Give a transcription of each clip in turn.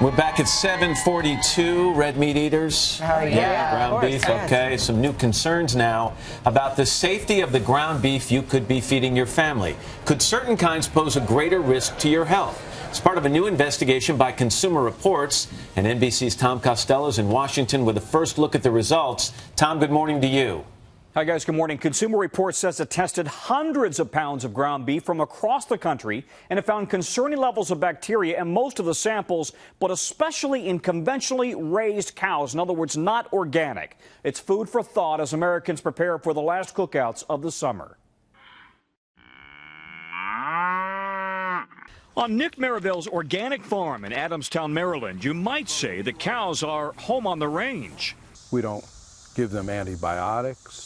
We're back at 7:42. Red meat eaters. How are you? Yeah, ground beef. Yes. Okay, some new concerns now about the safety of the ground beef you could be feeding your family. Could certain kinds pose a greater risk to your health? It's part of a new investigation by Consumer Reports, and NBC's Tom Costello is in Washington with a first look at the results. Tom, good morning to you. Hi, guys. Good morning. Consumer Reports says it tested hundreds of pounds of ground beef from across the country, and it found concerning levels of bacteria in most of the samples, but especially in conventionally raised cows. In other words, not organic. It's food for thought as Americans prepare for the last cookouts of the summer. On Nick Maraville's organic farm in Adamstown, Maryland, you might say the cows are home on the range. We don't give them antibiotics.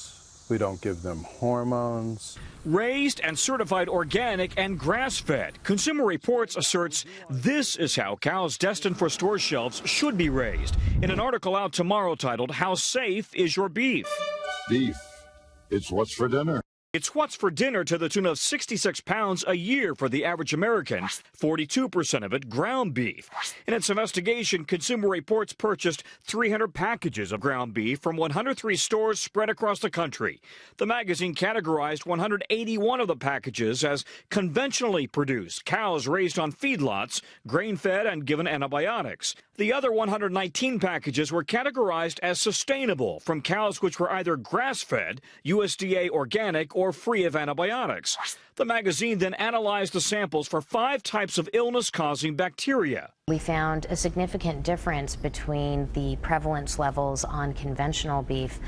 We don't give them hormones. Raised and certified organic and grass-fed, Consumer Reports asserts this is how cows destined for store shelves should be raised. In an article out tomorrow titled, "How Safe Is Your Beef?" Beef. It's what's for dinner. It's what's for dinner to the tune of 66 pounds a year for the average American, 42% of it ground beef. In its investigation, Consumer Reports purchased 300 packages of ground beef from 103 stores spread across the country. The magazine categorized 181 of the packages as conventionally produced, cows raised on feedlots, grain-fed and given antibiotics. The other 119 packages were categorized as sustainable, from cows which were either grass-fed, USDA organic, or free of antibiotics. The magazine then analyzed the samples for 5 types of illness-causing bacteria. We found a significant difference between the prevalence levels on conventional beef,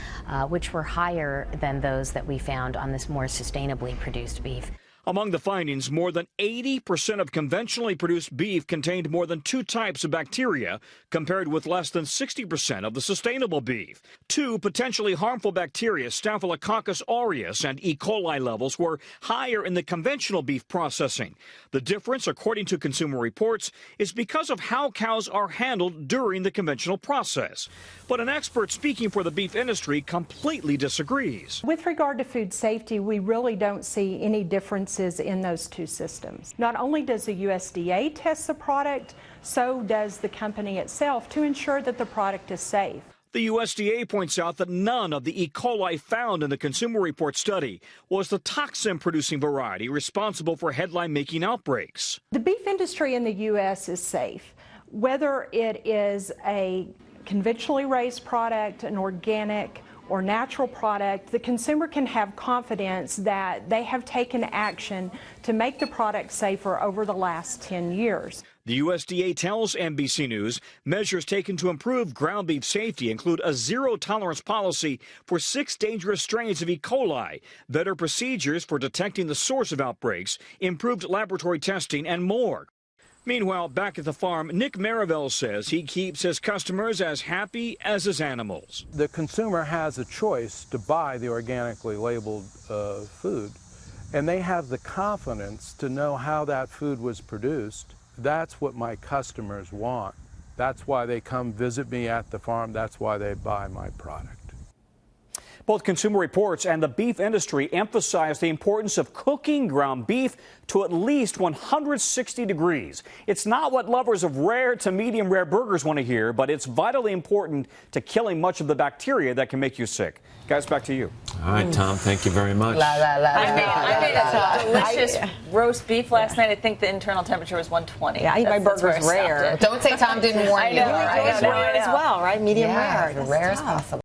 which were higher than those that we found on this more sustainably produced beef. Among the findings, more than 80% of conventionally produced beef contained more than 2 types of bacteria, compared with less than 60% of the sustainable beef. 2 potentially harmful bacteria, Staphylococcus aureus and E. coli levels, were higher in the conventional beef processing. The difference, according to Consumer Reports, is because of how cows are handled during the conventional process. But an expert speaking for the beef industry completely disagrees. With regard to food safety, we really don't see any difference in those 2 systems. Not only does the USDA test the product, so does the company itself to ensure that the product is safe. The USDA points out that none of the E. coli found in the Consumer Report study was the toxin-producing variety responsible for headline-making outbreaks. The beef industry in the U.S. is safe. Whether it is a conventionally raised product, an organic, or natural product, the consumer can have confidence that they have taken action to make the product safer over the last 10 years. The USDA tells NBC News measures taken to improve ground beef safety include a zero-tolerance policy for 6 dangerous strains of E. coli, better procedures for detecting the source of outbreaks, improved laboratory testing, and more. Meanwhile, back at the farm, Nick Maraville says he keeps his customers as happy as his animals. The consumer has a choice to buy the organically labeled food, and they have the confidence to know how that food was produced. That's what my customers want. That's why they come visit me at the farm. That's why they buy my product. Both Consumer Reports and the beef industry emphasize the importance of cooking ground beef to at least 160 degrees. It's not what lovers of rare to medium rare burgers want to hear, but it's vitally important to killing much of the bacteria that can make you sick. Guys, back to you. All right, Tom, thank you very much. I made a delicious roast beef last night. I think the internal temperature was 120. Yeah, I eat my burgers rare. Don't say Tom didn't warn you. I know, Right? rare as well, right? Medium rare. Rare as possible.